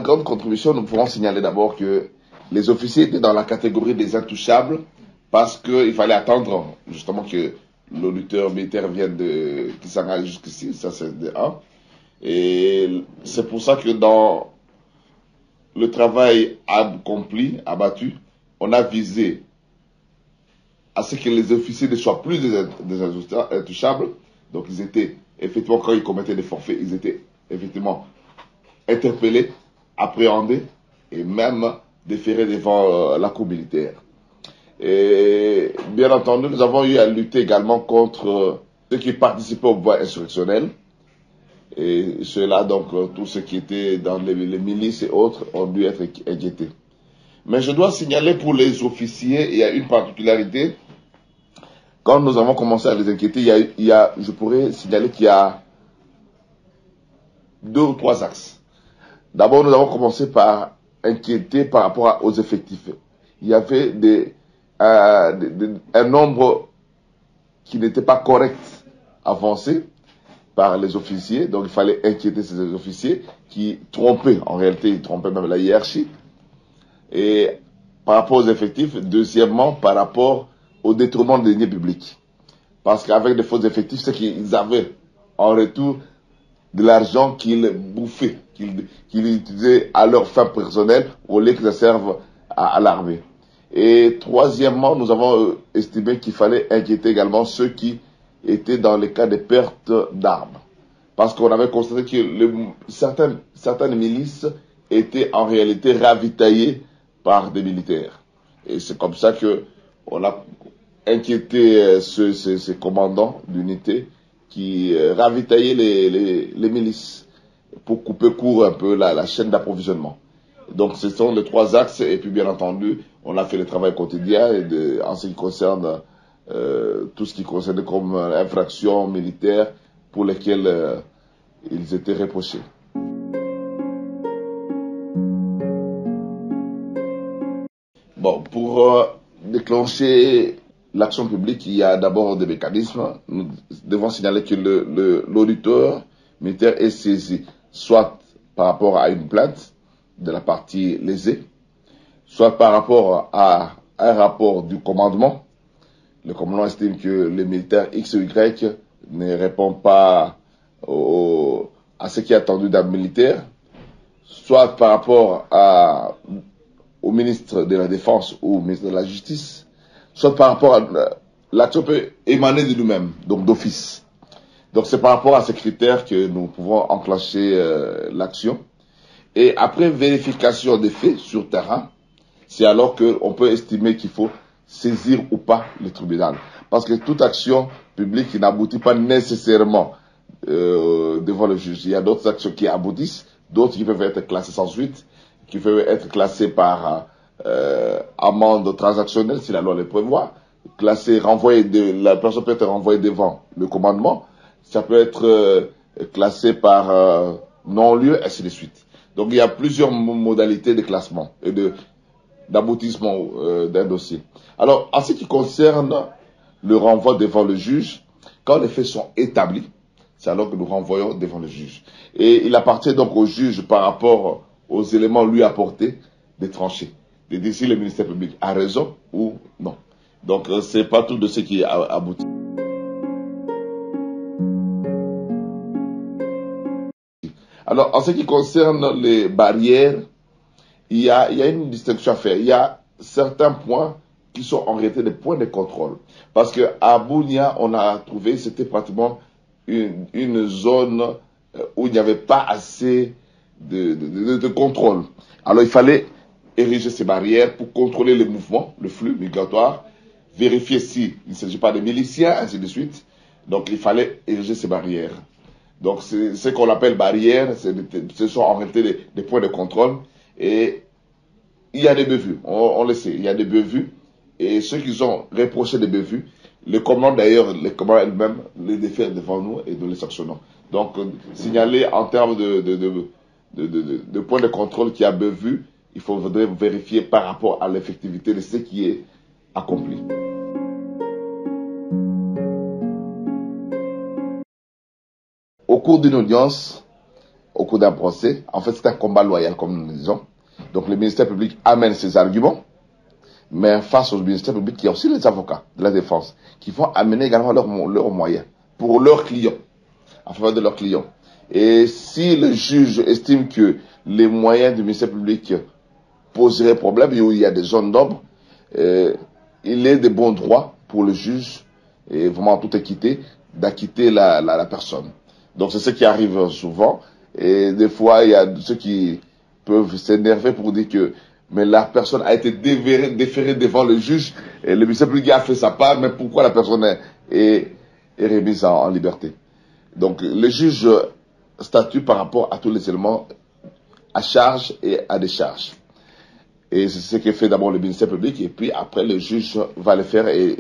grande contribution, nous pourrons signaler d'abord que les officiers étaient dans la catégorie des intouchables parce qu'il fallait attendre justement que l'auditeur militaire vienne de Kisangani jusqu'ici, ça c'est de 1. Et c'est pour ça que dans le travail accompli, abattu, on a visé à ce que les officiers ne soient plus des intouchables. Donc ils étaient, effectivement, quand ils commettaient des forfaits, ils étaient effectivement interpellés, appréhendés et même déférés devant la cour militaire. Et bien entendu, nous avons eu à lutter également contre ceux qui participaient au mouvement insurrectionnel. Et ceux-là, donc, tous ceux qui étaient dans les milices et autres, ont dû être inquiétés. Mais je dois signaler pour les officiers, il y a une particularité. Quand nous avons commencé à les inquiéter, je pourrais signaler qu'il y a 2 ou 3 axes. D'abord, nous avons commencé par inquiéter par rapport aux effectifs. Il y avait un nombre qui n'était pas correct avancé par les officiers, donc il fallait inquiéter ces officiers qui trompaient, en réalité ils trompaient même la hiérarchie. Et par rapport aux effectifs, deuxièmement par rapport au détournement des deniers publics. Parce qu'avec des faux effectifs, c'est qu'ils avaient en retour de l'argent qu'ils bouffaient, qu'ils utilisaient à leur fin personnelle au lieu qu'ils servent à l'armée. Et troisièmement, nous avons estimé qu'il fallait inquiéter également ceux qui étaient dans les cas de perte d'armes. Parce qu'on avait constaté que certaines milices étaient en réalité ravitaillées par des militaires. Et c'est comme ça qu'on a inquiété ces commandants d'unité qui ravitaillaient les milices pour couper court un peu la chaîne d'approvisionnement. Donc ce sont les 3 axes et puis bien entendu on a fait le travail quotidien en ce qui concerne tout ce qui concerne comme infractions militaires pour lesquelles ils étaient reprochés. Bon, pour déclencher l'action publique, il y a d'abord des mécanismes. Nous devons signaler que l'auditeur militaire est saisi soit par rapport à une plainte de la partie lésée, soit par rapport à un rapport du commandement. Le commandement estime que le militaire X ou Y ne répond pas à ce qui est attendu d'un militaire, soit par rapport au ministre de la Défense ou au ministre de la Justice, soit par rapport à l'action peut émaner de nous-mêmes, donc d'office. Donc c'est par rapport à ces critères que nous pouvons enclencher l'action. Et après vérification des faits sur terrain, c'est alors qu'on peut estimer qu'il faut saisir ou pas le tribunal. Parce que toute action publique qui n'aboutit pas nécessairement devant le juge. Il y a d'autres actions qui aboutissent, d'autres qui peuvent être classées sans suite, qui peuvent être classées par amende transactionnelle si la loi le prévoit, la personne peut être renvoyée devant le commandement, ça peut être classé par non-lieu, ainsi de suite. Donc il y a plusieurs modalités de classement et d'aboutissement d'un dossier. Alors, en ce qui concerne le renvoi devant le juge, quand les faits sont établis, c'est alors que nous renvoyons devant le juge. Et il appartient donc au juge, par rapport aux éléments lui apportés, de trancher, de dire si le ministère public a raison ou non. Donc, c'est pas tout de ce qui aboutit. Alors, en ce qui concerne les barrières, il y a une distinction à faire. Il y a certains points qui sont en réalité des points de contrôle. Parce qu'à Bunia, on a trouvé, c'était pratiquement une zone où il n'y avait pas assez de contrôle. Alors il fallait ériger ces barrières pour contrôler les mouvements, le flux migratoire, vérifier s'il ne s'agit pas de miliciens, ainsi de suite. Donc il fallait ériger ces barrières. Donc ce qu'on appelle barrières, ce sont en réalité des points de contrôle. Et il y a des bévues, on le sait, il y a des bévues. Et ceux qui ont reproché des bévues, le commandant d'ailleurs, les commandants elles-mêmes, les défèrent devant nous et nous les sanctionnons. Donc signaler en termes de points de contrôle qu'il y a bévues, il faudrait vérifier par rapport à l'effectivité de ce qui est accompli. Au cours d'une audience, au cours d'un procès. En fait, c'est un combat loyal, comme nous le disons. Donc le ministère public amène ses arguments, mais face au ministère public, il y a aussi les avocats de la défense qui vont amener également leurs moyens pour leurs clients, en faveur de leurs clients. Et si le juge estime que les moyens du ministère public poseraient problème, où il y a des zones d'ombre, il est de bon droit pour le juge, et vraiment en toute équité, d'acquitter la personne. Donc c'est ce qui arrive souvent. Et des fois, il y a ceux qui peuvent s'énerver pour dire que mais la personne a été déférée devant le juge, et le ministère public a fait sa part, mais pourquoi la personne est remise en liberté? Donc le juge statue par rapport à tous les éléments à charge et à décharge. Et c'est ce que fait d'abord le ministère public, et puis après le juge va le faire, et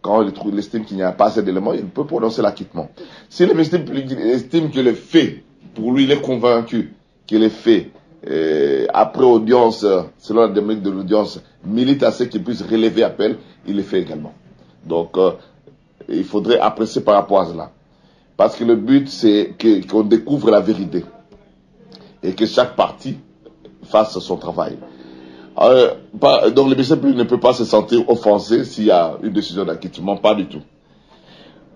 quand il estime qu'il n'y a pas assez d'éléments, il peut prononcer l'acquittement. Si le ministère public estime que le fait, pour lui il est convaincu que le fait, après audience, selon la dynamique de l'audience, milite assez qu'il puisse relever appel, il le fait également. Donc il faudrait apprécier par rapport à cela. Parce que le but c'est qu'on découvre la vérité et que chaque partie fasse son travail. Donc le ministère public ne peut pas se sentir offensé s'il y a une décision d'acquittement, pas du tout.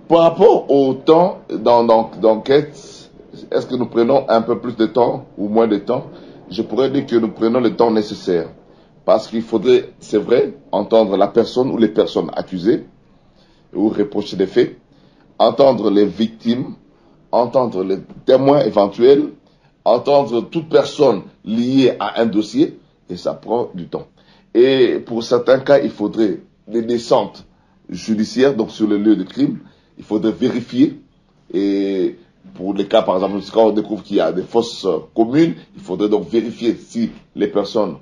Par rapport au temps d'enquête, est-ce que nous prenons un peu plus de temps ou moins de temps? Je pourrais dire que nous prenons le temps nécessaire. Parce qu'il faudrait, c'est vrai, entendre la personne ou les personnes accusées ou reprocher des faits, entendre les victimes, entendre les témoins éventuels, entendre toute personne liée à un dossier, et ça prend du temps. Et pour certains cas, il faudrait des descentes judiciaires, donc sur le lieu de crime, il faudrait vérifier. Et pour les cas, par exemple, quand on découvre qu'il y a des fosses communes, il faudrait donc vérifier si les personnes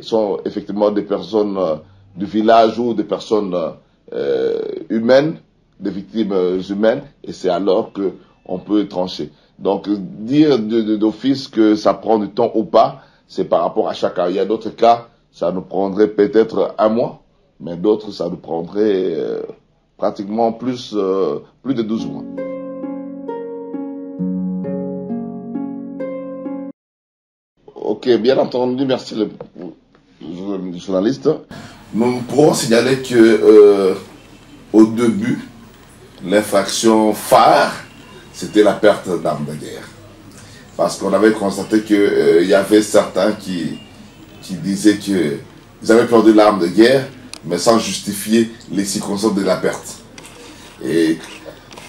sont effectivement des personnes du village ou des personnes humaines, des victimes humaines, et c'est alors qu'on peut trancher. Donc dire d'office que ça prend du temps ou pas, c'est par rapport à chaque cas. Il y a d'autres cas, ça nous prendrait peut-être un mois, mais d'autres, ça nous prendrait pratiquement plus de 12 mois. Ok, bien entendu, merci le journaliste. Nous pourrons signaler que au début, l'infraction phare, c'était la perte d'armes de guerre. Parce qu'on avait constaté qu'il y avait certains qui disaient qu'ils avaient perdu l'arme de guerre, mais sans justifier les circonstances de la perte. Et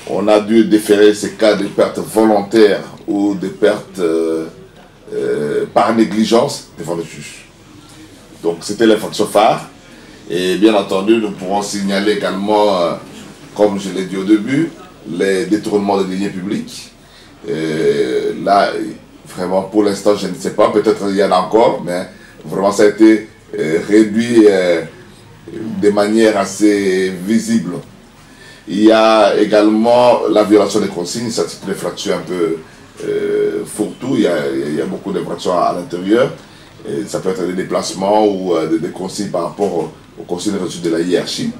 on a dû déférer ces cas de perte volontaire ou de perte par négligence devant le juge. Donc c'était l'infraction phare. Et bien entendu, nous pourrons signaler également, comme je l'ai dit au début, les détournements de deniers publics. Là, vraiment, pour l'instant, je ne sais pas, peut-être il y en a encore, mais vraiment, ça a été réduit de manière assez visible. Il y a également la violation des consignes, ça c'est une infraction un peu fourre-tout, il y a beaucoup d'infractions à l'intérieur. Ça peut être des déplacements ou des consignes par rapport aux consignes reçues de la hiérarchie.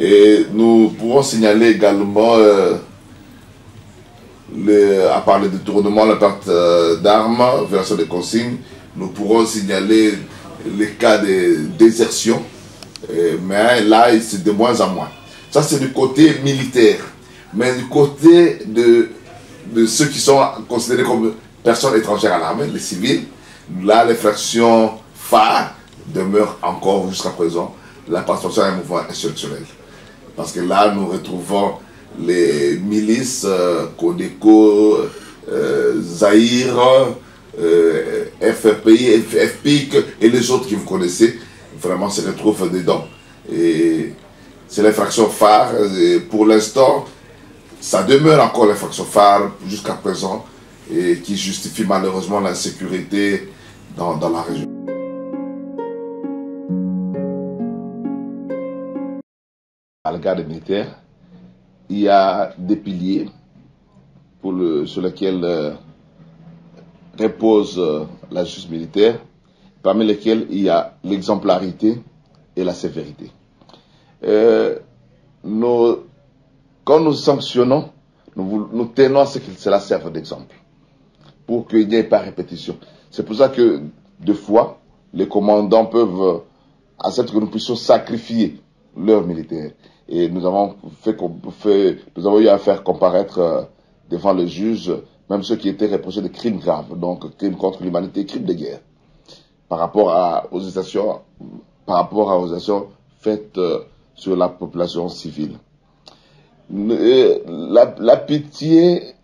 Et nous pourrons signaler également à part le détournement, la perte d'armes, violation des consignes, nous pourrons signaler les cas de désertion, mais là, c'est de moins en moins. Ça, c'est du côté militaire. Mais du côté de ceux qui sont considérés comme personnes étrangères à l'armée, les civils, là, l'infraction phare demeure encore jusqu'à présent la participation à un mouvement insurrectionnel. Parce que là, nous retrouvons les milices, Codeco, Zaïre, FRPI, FPIC et les autres que vous connaissez, vraiment se retrouvent dedans. Et c'est l'infraction phare. Et pour l'instant, ça demeure encore l'infraction phare jusqu'à présent et qui justifie malheureusement l'insécurité dans la région. À la garde militaire, il y a des piliers sur lesquels repose la justice militaire, parmi lesquels il y a l'exemplarité et la sévérité. Quand nous sanctionnons, nous tenons à ce que cela serve d'exemple. pour qu'il n'y ait pas répétition. C'est pour ça que, deux fois, les commandants peuvent accepter que nous puissions sacrifier leurs militaires. Et nous avons eu à faire comparaître devant le juge, même ceux qui étaient reprochés de crimes graves, donc crimes contre l'humanité, crimes de guerre, par rapport aux actions faites sur la population civile. La pitié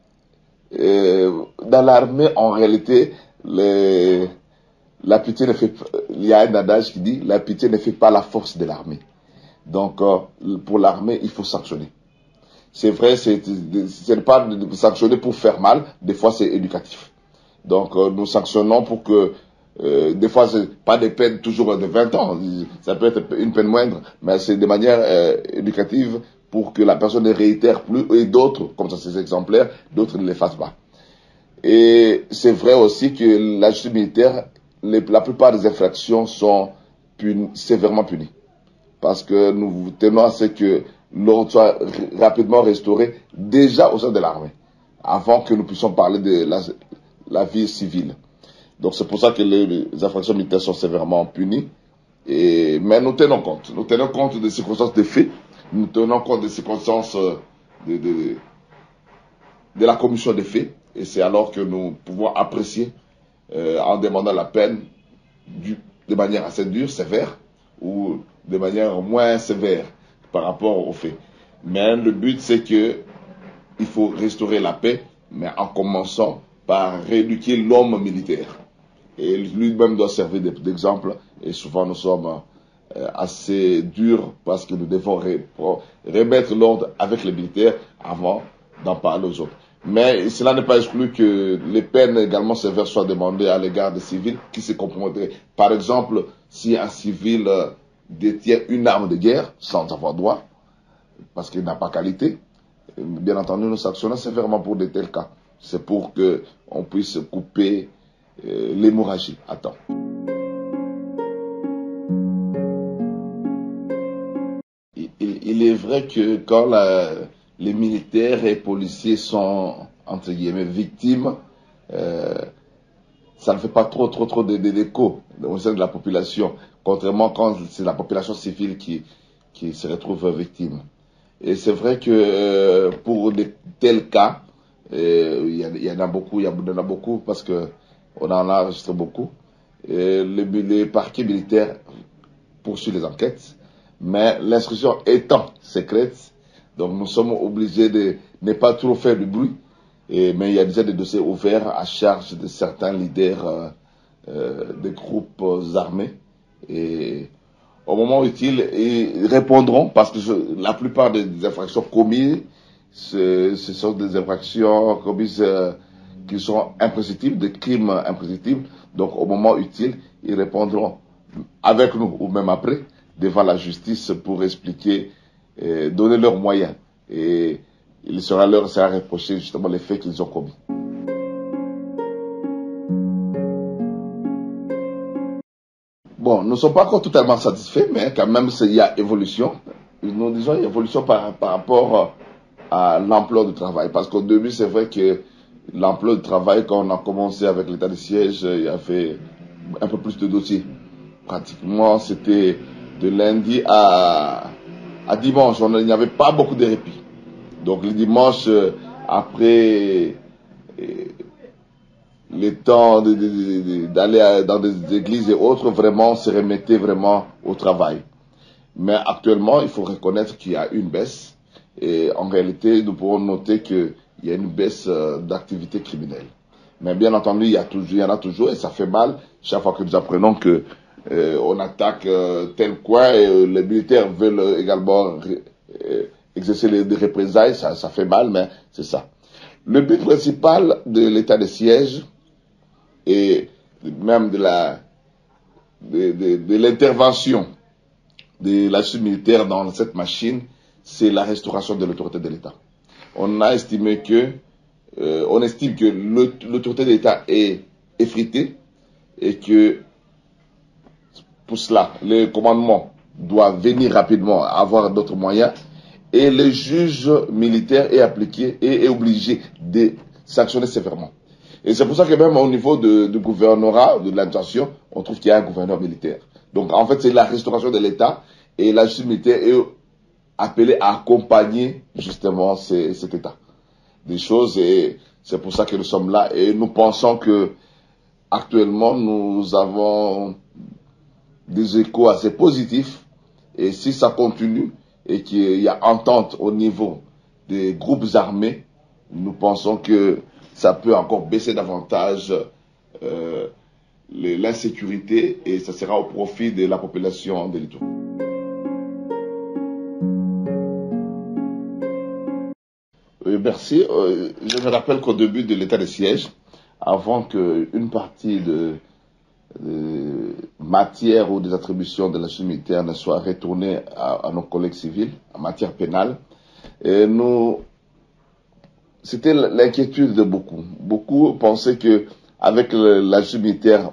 dans l'armée, en réalité, la pitié ne fait pas, il y a un adage qui dit la pitié ne fait pas la force de l'armée. Donc pour l'armée, il faut sanctionner. C'est vrai, ce n'est pas de sanctionner pour faire mal, des fois c'est éducatif. Donc nous sanctionnons pour que des fois c'est pas des peines toujours de 20 ans, ça peut être une peine moindre, mais c'est de manière éducative pour que la personne ne réitère plus, et d'autres, comme ça c'est exemplaire, d'autres ne les fassent pas. Et c'est vrai aussi que la justice militaire, la plupart des infractions sont sévèrement punies. Parce que nous tenons à ce que l'ordre soit rapidement restauré déjà au sein de l'armée, avant que nous puissions parler de la vie civile. Donc c'est pour ça que les infractions militaires sont sévèrement punies. Mais nous tenons compte des circonstances de fait, nous tenons compte des circonstances de la commission des faits, et c'est alors que nous pouvons apprécier en demandant la peine de manière assez dure, sévère, ou de manière moins sévère par rapport aux faits. Mais le but, c'est que il faut restaurer la paix, mais en commençant par rééduquer l'homme militaire. Et lui-même doit servir d'exemple, et souvent nous sommes assez durs parce que nous devons remettre l'ordre avec les militaires avant d'en parler aux autres. Mais cela n'est pas exclu que les peines également sévères soient demandées à l'égard des civils qui se compromettraient. Par exemple, si un civil détient une arme de guerre sans avoir droit, parce qu'il n'a pas qualité, bien entendu, nous sanctionnons sévèrement pour de tels cas. C'est pour qu'on puisse couper l'hémorragie à temps. Il est vrai que quand les militaires et policiers sont, entre guillemets, victimes, ça ne fait pas trop d'écho au sein de la population, contrairement quand c'est la population civile qui se retrouve victime. Et c'est vrai que pour de tels cas, il y en a beaucoup parce que on en a enregistré beaucoup. Les parquets militaires poursuivent les enquêtes, mais l'instruction étant secrète, donc nous sommes obligés de ne pas trop faire du bruit. Mais il y a déjà des dossiers ouverts à charge de certains leaders des groupes armés. Et au moment utile, ils répondront parce que la plupart des infractions commises, ce sont des infractions commises qui sont imprescriptibles, des crimes imprescriptibles. Donc au moment utile, ils répondront avec nous ou même après devant la justice pour expliquer, donner leurs moyens. Et il sera reproché justement les faits qu'ils ont commis. Bon, nous ne sommes pas encore totalement satisfaits, mais quand même, il y a évolution. Nous disons évolution par rapport à l'ampleur du travail. Parce qu'au début, c'est vrai que l'ampleur du travail, quand on a commencé avec l'état de siège, il y avait un peu plus de dossiers. Pratiquement, c'était de lundi à dimanche. Il n'y avait pas beaucoup de répit. Donc le dimanche, après le temps d'aller dans des églises et autres, vraiment, on se remettait vraiment au travail. Mais actuellement, il faut reconnaître qu'il y a une baisse. Et en réalité, nous pouvons noter qu'il y a une baisse d'activité criminelle. Mais bien entendu, il y en a toujours, et ça fait mal chaque fois que nous apprenons que on attaque tel coin et les militaires veulent également exercer des représailles, ça fait mal, mais c'est ça. Le but principal de l'état de siège et même de l'intervention de la justice militaire dans cette machine, c'est la restauration de l'autorité de l'État. On estime que l'autorité de l'État est effritée et que pour cela, le commandement doit venir rapidement, avoir d'autres moyens, et le juge militaire est obligé de sanctionner sévèrement. Et c'est pour ça que même au niveau du gouvernorat, de l'administration, on trouve qu'il y a un gouverneur militaire. Donc en fait, c'est la restauration de l'État et la justice militaire est appelée à accompagner justement cet État. Des choses, et c'est pour ça que nous sommes là et nous pensons que actuellement nous avons des échos assez positifs et si ça continue et qu'il y a entente au niveau des groupes armés, nous pensons que ça peut encore baisser davantage l'insécurité et ça sera au profit de la population de l'Itourie. Merci. Je me rappelle qu'au début de l'état de siège, avant qu'une partie de matière ou des attributions de la justice militaire ne soient retournées à nos collègues civils en matière pénale, c'était l'inquiétude de beaucoup. Beaucoup pensaient que avec la justice militaire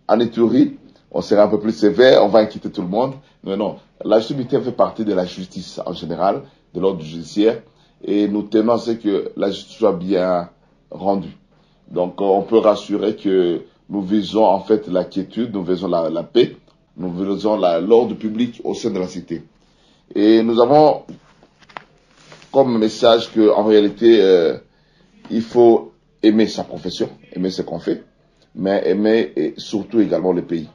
en Itourie, on serait un peu plus sévère, on va inquiéter tout le monde. Mais non, la justice militaire fait partie de la justice en général, de l'ordre judiciaire, et nous tenons à ce que la justice soit bien rendue. Donc on peut rassurer que nous visons en fait la quiétude, nous visons la paix, nous visons l'ordre public au sein de la cité. Et nous avons comme message qu'en réalité, il faut aimer sa profession, aimer ce qu'on fait, mais aimer et surtout également le pays.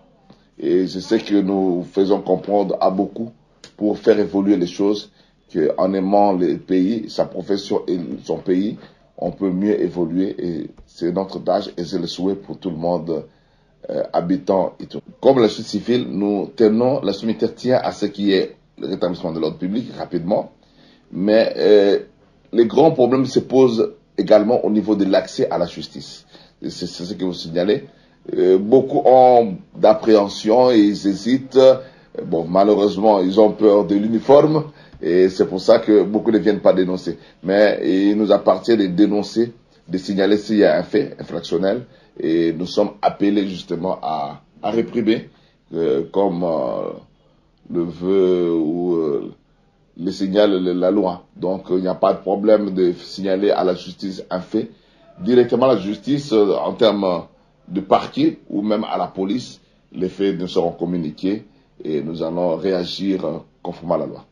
Et je sais que nous faisons comprendre à beaucoup pour faire évoluer les choses qu'en aimant le pays, sa profession et son pays, on peut mieux évoluer et c'est notre tâche et c'est le souhait pour tout le monde habitant et tout. Comme la justice civile, nous tenons, la justice militaire tient à ce qui est le rétablissement de l'ordre public rapidement, mais les grands problèmes se posent également au niveau de l'accès à la justice. C'est ce que vous signalez. Beaucoup ont d'appréhension et ils hésitent. Bon, malheureusement, ils ont peur de l'uniforme et c'est pour ça que beaucoup ne viennent pas dénoncer. Mais il nous appartient de dénoncer, de signaler s'il y a un fait infractionnel et nous sommes appelés justement à réprimer comme le veut ou le signale la loi. Donc il n'y a pas de problème de signaler à la justice un fait. Directement à la justice en termes de parquet ou même à la police, les faits nous seront communiqués et nous allons réagir conformément à la loi.